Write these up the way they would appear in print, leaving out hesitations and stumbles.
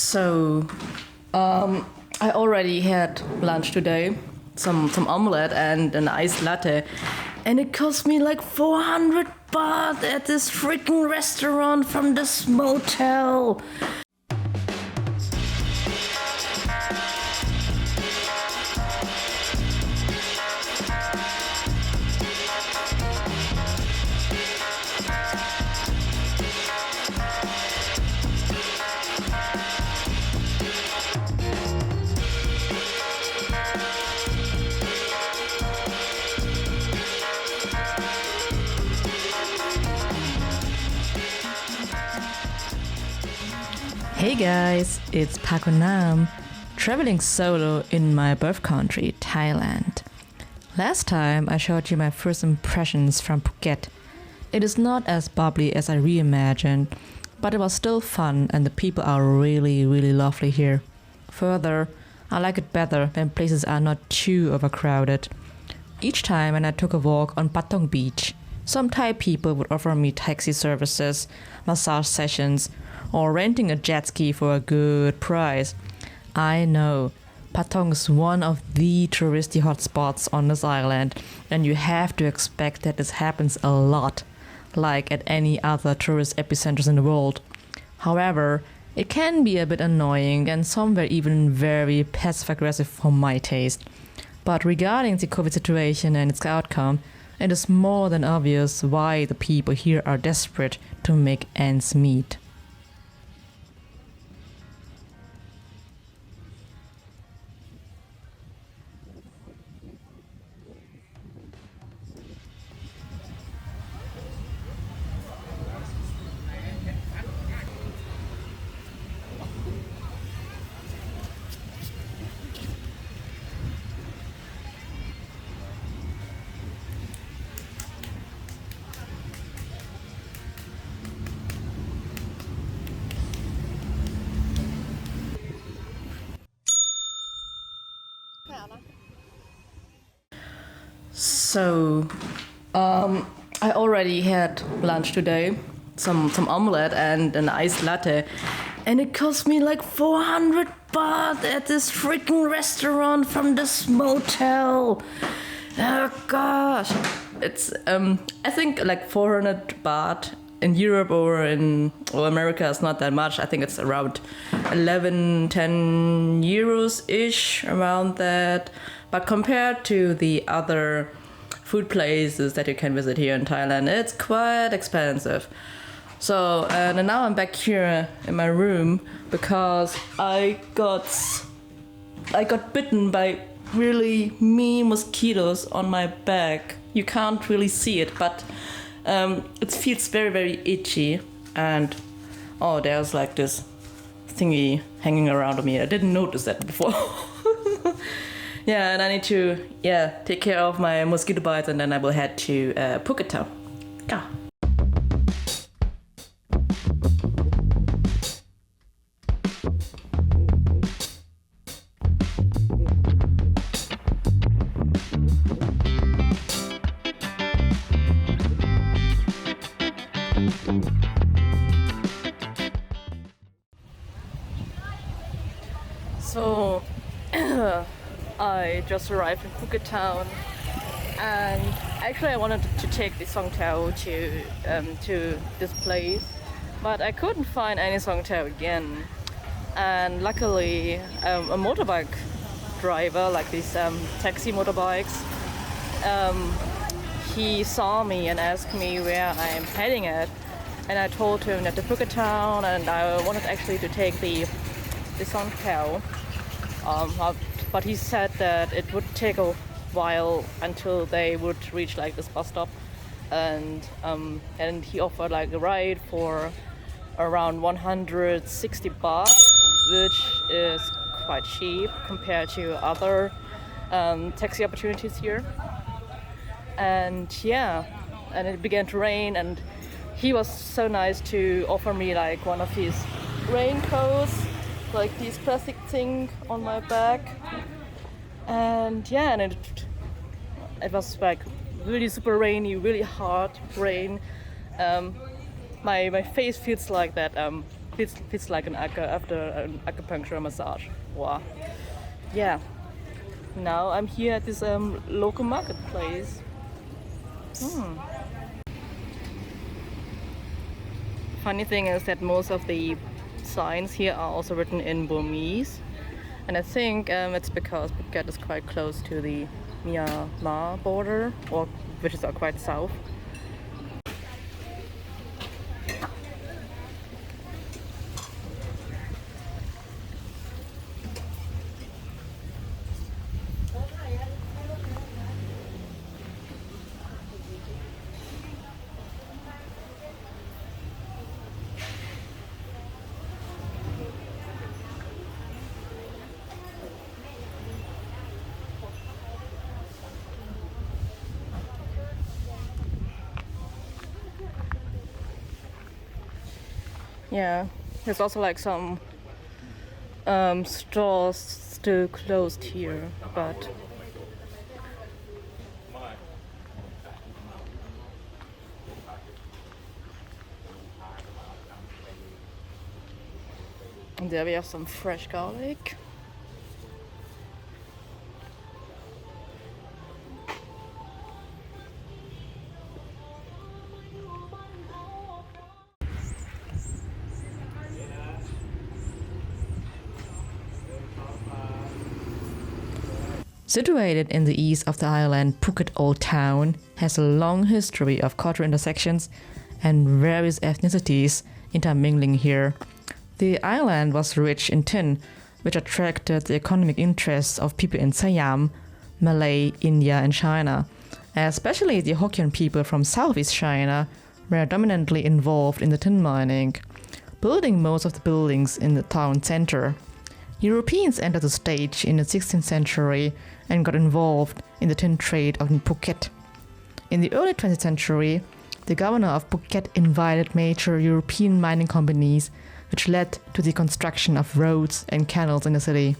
So, I already had lunch today, some omelette and an iced latte, and it cost me like 400 baht at this freaking restaurant from this motel. Hey guys, it's Khao, traveling solo in my birth country, Thailand. Last time I showed you my first impressions from Phuket. It is not as bubbly as I reimagined, but it was still fun and the people are really lovely here. Further, I like it better when places are not too overcrowded. Each time when I took a walk on Patong Beach, some Thai people would offer me taxi services, massage sessions, or renting a jet ski for a good price. I know, Patong is one of the touristy hotspots on this island, and you have to expect that this happens a lot, like at any other tourist epicenters in the world. However, it can be a bit annoying and somewhere even very passive-aggressive for my taste. But regarding the COVID situation and its outcome, it is more than obvious why the people here are desperate to make ends meet. So, I already had lunch today, some omelette and an iced latte, and it cost me like 400 baht at this freaking restaurant from this motel. Oh gosh, it's I think like 400 baht in Europe or America is not that much. I think it's around 10 euros ish, around that. But compared to the other food places that you can visit here in Thailand, it's quite expensive. So, and now I'm back here in my room because I got bitten by really mean mosquitoes on my back. You can't really see it, but it feels very itchy. And oh, there's like this thingy hanging around me. I didn't notice that before. Yeah, and I need to take care of my mosquito bites, and then I will head to Phuket Town. Yeah. So I just arrived in Phuket Town, and actually I wanted to take the Songtao to this place, but I couldn't find any Songtao again. And luckily, a motorbike driver, like these taxi motorbikes, he saw me and asked me where I am heading at, and I told him that the Phuket Town, and I wanted actually to take the Songtao. But he said that it would take a while until they would reach like this bus stop, and he offered like a ride for around 160 baht, which is quite cheap compared to other taxi opportunities here. And and it began to rain, and he was so nice to offer me like one of his raincoats, like these plastic thing on my back. And it was like really super rainy, really hard rain. My face feels like that Feels like an after an acupuncture massage. Wow. Yeah. Now I'm here at this local marketplace. Funny thing is that most of the signs here are also written in Burmese, and I think it's because Phuket is quite close to the Myanmar border, or which is quite south. Yeah, there's also like some stores still closed here, but and there we have some fresh garlic. Situated in the east of the island, Phuket Old Town has a long history of cultural intersections and various ethnicities intermingling here. The island was rich in tin, which attracted the economic interests of people in Siam, Malay, India, and China. Especially the Hokkien people from Southeast China were dominantly involved in the tin mining, building most of the buildings in the town center. Europeans entered the stage in the 16th century and got involved in the tin trade of Phuket. In the early 20th century, the governor of Phuket invited major European mining companies, which led to the construction of roads and canals in the city.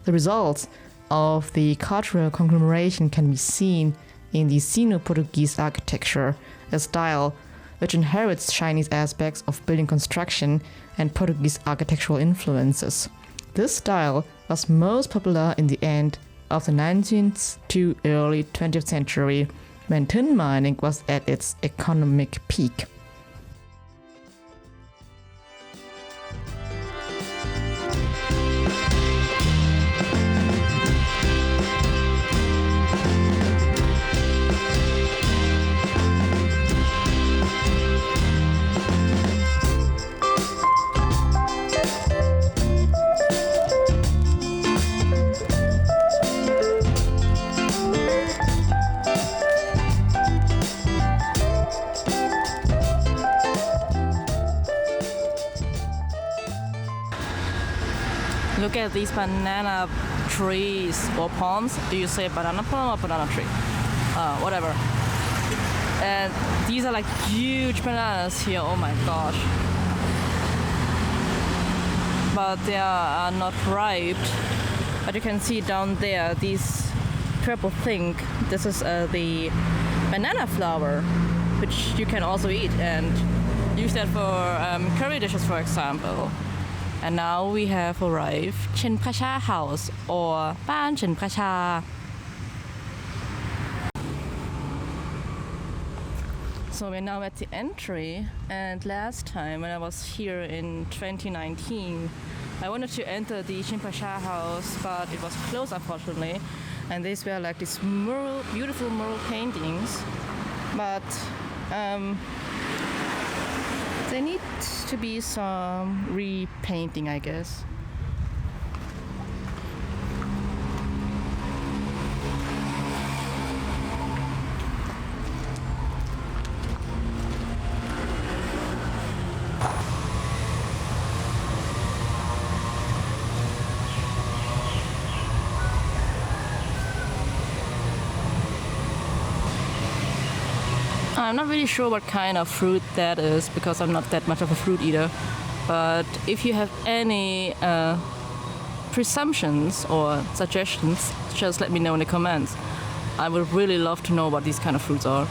The results of the cultural conglomeration can be seen in the sino-portuguese architecture, a style which inherits Chinese aspects of building construction and Portuguese architectural influences. This style was most popular in the end of the 19th to early 20th century, when tin mining was at its economic peak. Look at these banana trees or palms. Do you say banana palm or banana tree? Whatever. And these are like huge bananas here. Oh my gosh. But they are not ripe. But you can see down there, these purple thing. This is the banana flower, which you can also eat and use that for curry dishes, for example. And now we have arrived Chinpracha House, or Ban Chinpracha. So we're now at the entry, and last time when I was here in 2019, I wanted to enter the Chinpracha House, but it was closed unfortunately. And these were like these beautiful mural paintings, but there need to be some repainting, I guess. I'm not really sure what kind of fruit that is because I'm not that much of a fruit eater. But if you have any presumptions or suggestions, just let me know in the comments. I would really love to know what these kind of fruits are.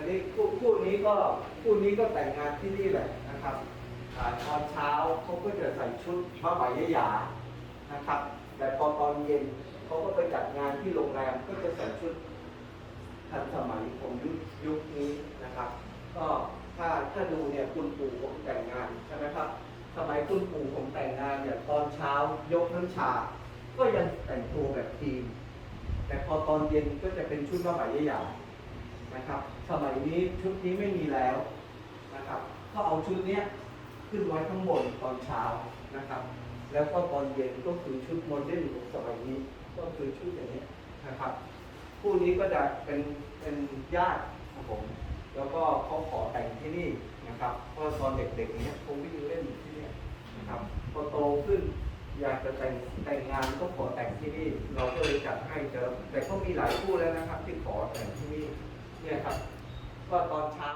อันนี้คู่นี้ก็แต่งงานที่นี่แหละนะครับตอนเช้าเขาก็จะใส่ชุดผ้าไหมยานะครับแต่พอตอนเย็นเขาก็ไปจัดงานที่โรงแรมก็จะใส่ชุดทันสมัยของยุคนี้นะครับก็ถ้าดูเนี่ยคุณปู่ผมแต่งงานใช่ไหมครับสมัยคุณปู่ผมแต่งงานเนี่ยตอนเช้ายกน้ำชาก็ยังแต่งตัวแบบทีมแต่พอตอนเย็นก็จะเป็นชุดผ้าไหมยานะครับสมัยนี้ชุดนี้ไม่มีแล้วนะครับก็เอาชุดนี้ขึ้นไว้ข้างบนตอนเช้านะครับแล้วก็ตอนเย็นก็คือชุดโมเดิร์นของสมัยนี้ก็คือชุดอย่างนี้นะครับคู่นี้ก็จะเป็นญาติของผมแล้วก็เขาขอแต่งที่นี่นะครับเพราะตอนเด็กๆเนี้ยเขาวิ่งเล่นอยู่ที่นี่นะครับพอโตขึ้นอยากจะแต่งงานก็ขอแต่งที่นี่เราก็เลยจัดให้แต่ก็มีหลายคู่แล้วนะครับที่ขอแต่งที่นี่เนี่ยครับก็ตอนเช้า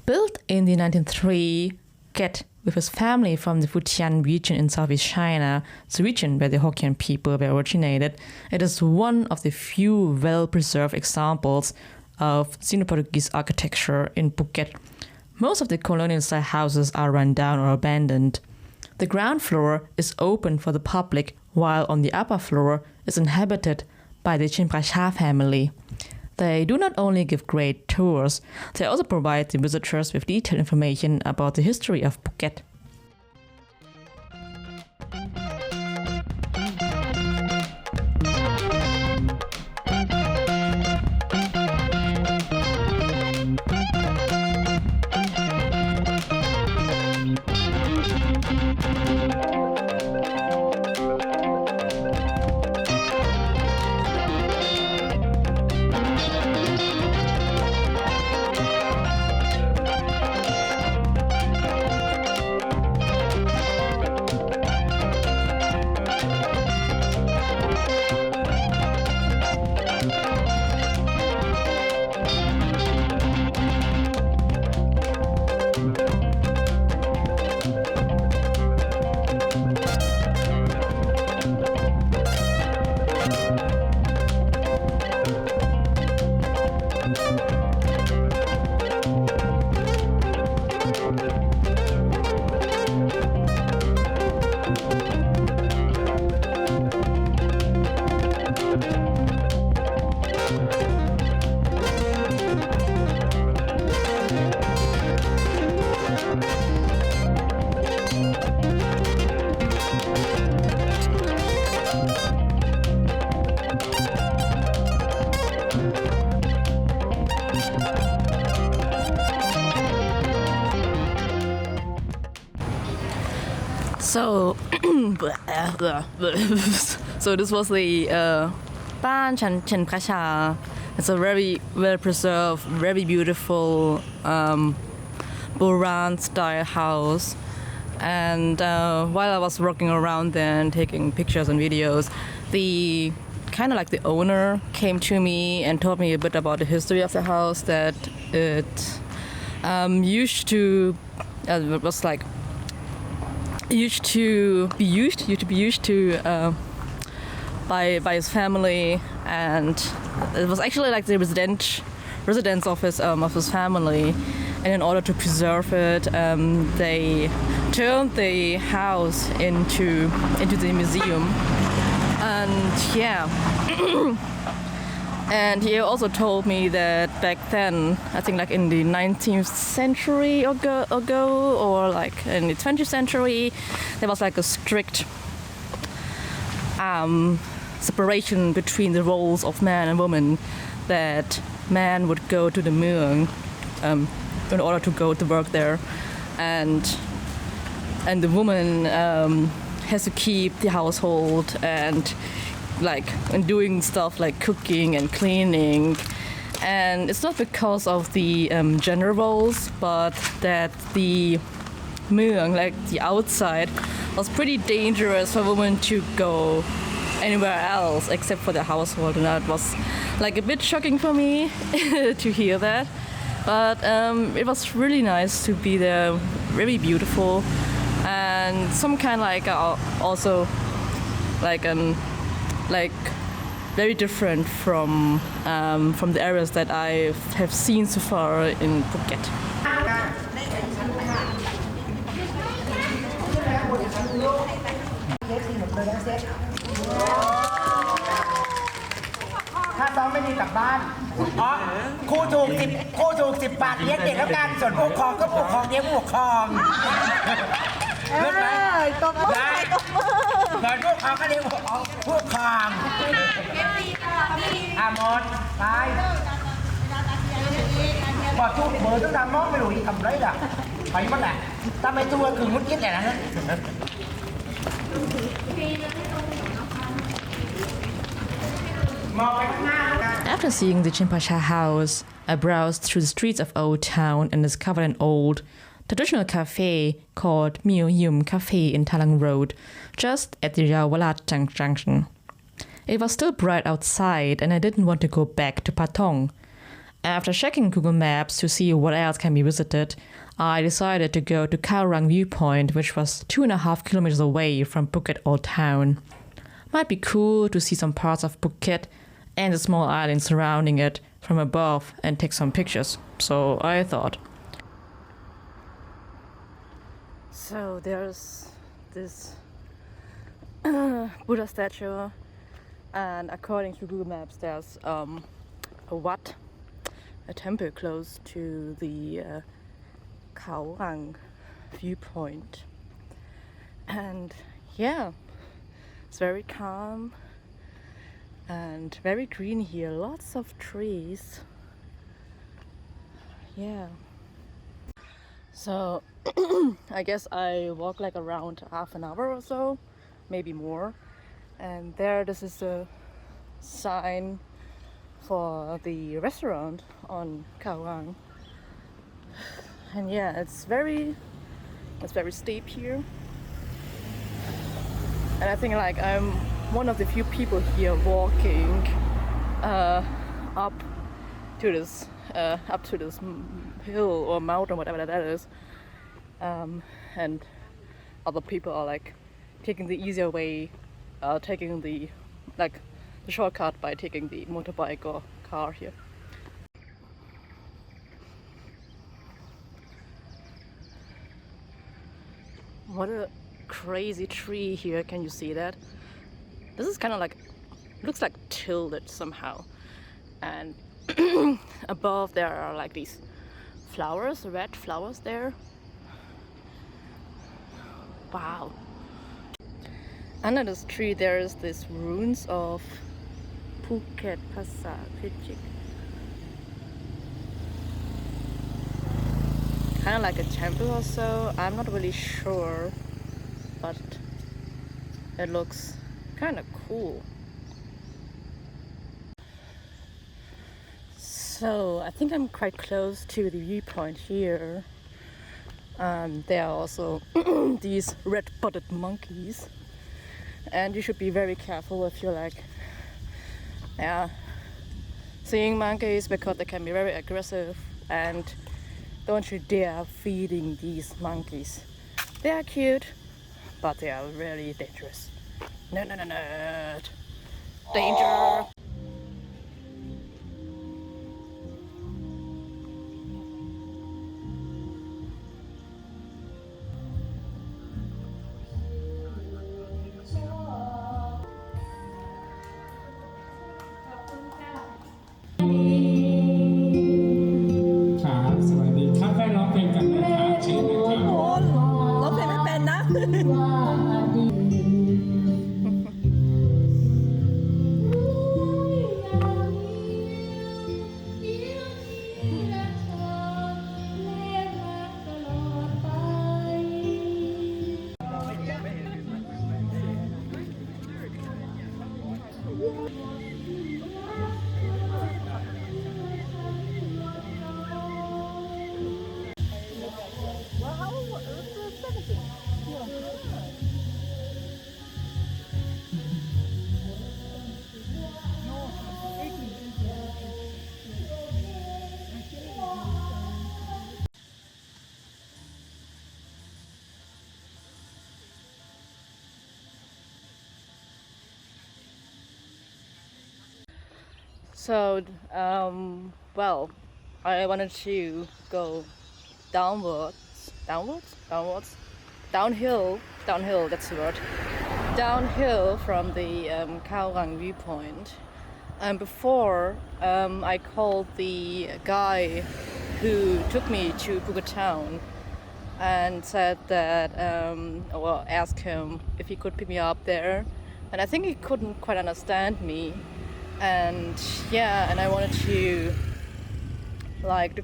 Built in the 1903, Phuket, with his family from the Fujian region in southeast China, the region where the Hokkien people were originated, it is one of the few well-preserved examples of sino-Portuguese architecture in Phuket. Most of the colonial-style houses are run down or abandoned. The ground floor is open for the public, while on the upper floor is inhabited by the Chinpracha family. They do not only give great tours, they also provide the visitors with detailed information about the history of Phuket. So, so this was the Ban Chinpracha. It's a very well preserved, very beautiful Boran style house. And while I was walking around there and taking pictures and videos, the kind of like the owner came to me and told me a bit about the history of the house, that it used to be used by his family, and it was actually like the residence of his family. And in order to preserve it, they turned the house into the museum. And yeah. And he also told me that back then, I think like in the 19th century ago, or like in the 20th century, there was like a strict separation between the roles of man and woman, that man would go to the Mueang in order to go to work there, and the woman has to keep the household and doing stuff like cooking and cleaning. And it's not because of the gender roles, but that the Mueang, like the outside, was pretty dangerous for women to go anywhere else except for the household. And that was like a bit shocking for me to hear that. But it was really nice to be there, very beautiful, and some kind like also like very different from the areas that I have seen so far in Phuket. ถ้าซ้อมไม่ดีกลับบ้านอ๋อครูถูก10 บาทเลี้ยงเด็กแล้วกันส่วนผู้ปกครองก็ผู้ปกครองเลี้ยงผู้ปกครองเลิศไหมตบมือส่วนผู้ปกครองก็เลี้ยงผู้ปกครองหมดไปบอกทุกเบอร์ทุกดำมองไม่รู้อีกทำไรล่ะไปหมดแหละทำไมตัวคือมุดคิดแหละนะ After seeing the Chinpracha House, I browsed through the streets of Old Town and discovered an old, traditional cafe called Mue-Yium Cafe in Talang Road, just at the Yaowarat Junction. It was still bright outside and I didn't want to go back to Patong. After checking Google Maps to see what else can be visited, I decided to go to Khao Rang viewpoint, which was 2.5 kilometers away from Phuket Old Town. Might be cool to see some parts of Phuket and the small island surrounding it from above and take some pictures, so I thought. So there's this Buddha statue, and according to Google Maps there's a wat, a temple close to the Khao Rang viewpoint. And yeah, it's very calm and very green here, lots of trees. Yeah. So I guess I walk like around half an hour or so, maybe more. And there, this is a sign for the restaurant on Khao Rang. And yeah, it's very steep here. And I think like I'm one of the few people here walking up to this hill or mountain, whatever that is. And other people are like taking the easier way, taking the shortcut by taking the motorbike or car here. What a crazy tree here, can you see that? This is kind of like, looks like tilted somehow. And above there are like these flowers, red flowers there. Wow. Under this tree there is this ruins of Phuket Pasar. Kind of like a temple or so, I'm not really sure, but it looks kind of cool. So I think I'm quite close to the viewpoint here. There are also these red-butted monkeys, and you should be very careful if you're like seeing monkeys, because they can be very aggressive, and don't you dare feeding these monkeys. They are cute, but they are really dangerous. No. Danger! So, well, I wanted to go downwards, downhill, that's the word, downhill from the Khao Rang viewpoint. And before, I called the guy who took me to Phuket Town and said that, well, asked him if he could pick me up there. And I think he couldn't quite understand me. And yeah, and I wanted to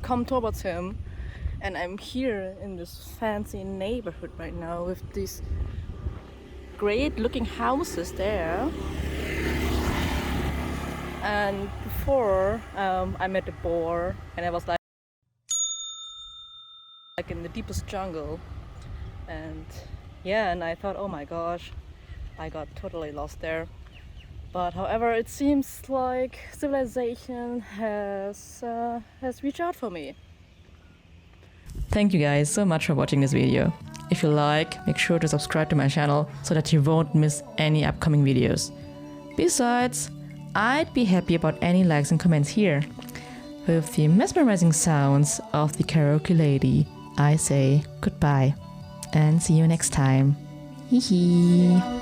come towards him. And I'm here in this fancy neighborhood right now with these great looking houses there. And before, I met a boar, and I was like in the deepest jungle. And yeah, and I thought, oh my gosh, I got totally lost there. But however, it seems like civilization has reached out for me. Thank you guys so much for watching this video. If you like, make sure to subscribe to my channel so that you won't miss any upcoming videos. Besides, I'd be happy about any likes and comments here. With the mesmerizing sounds of the karaoke lady, I say goodbye and see you next time. Hee hee.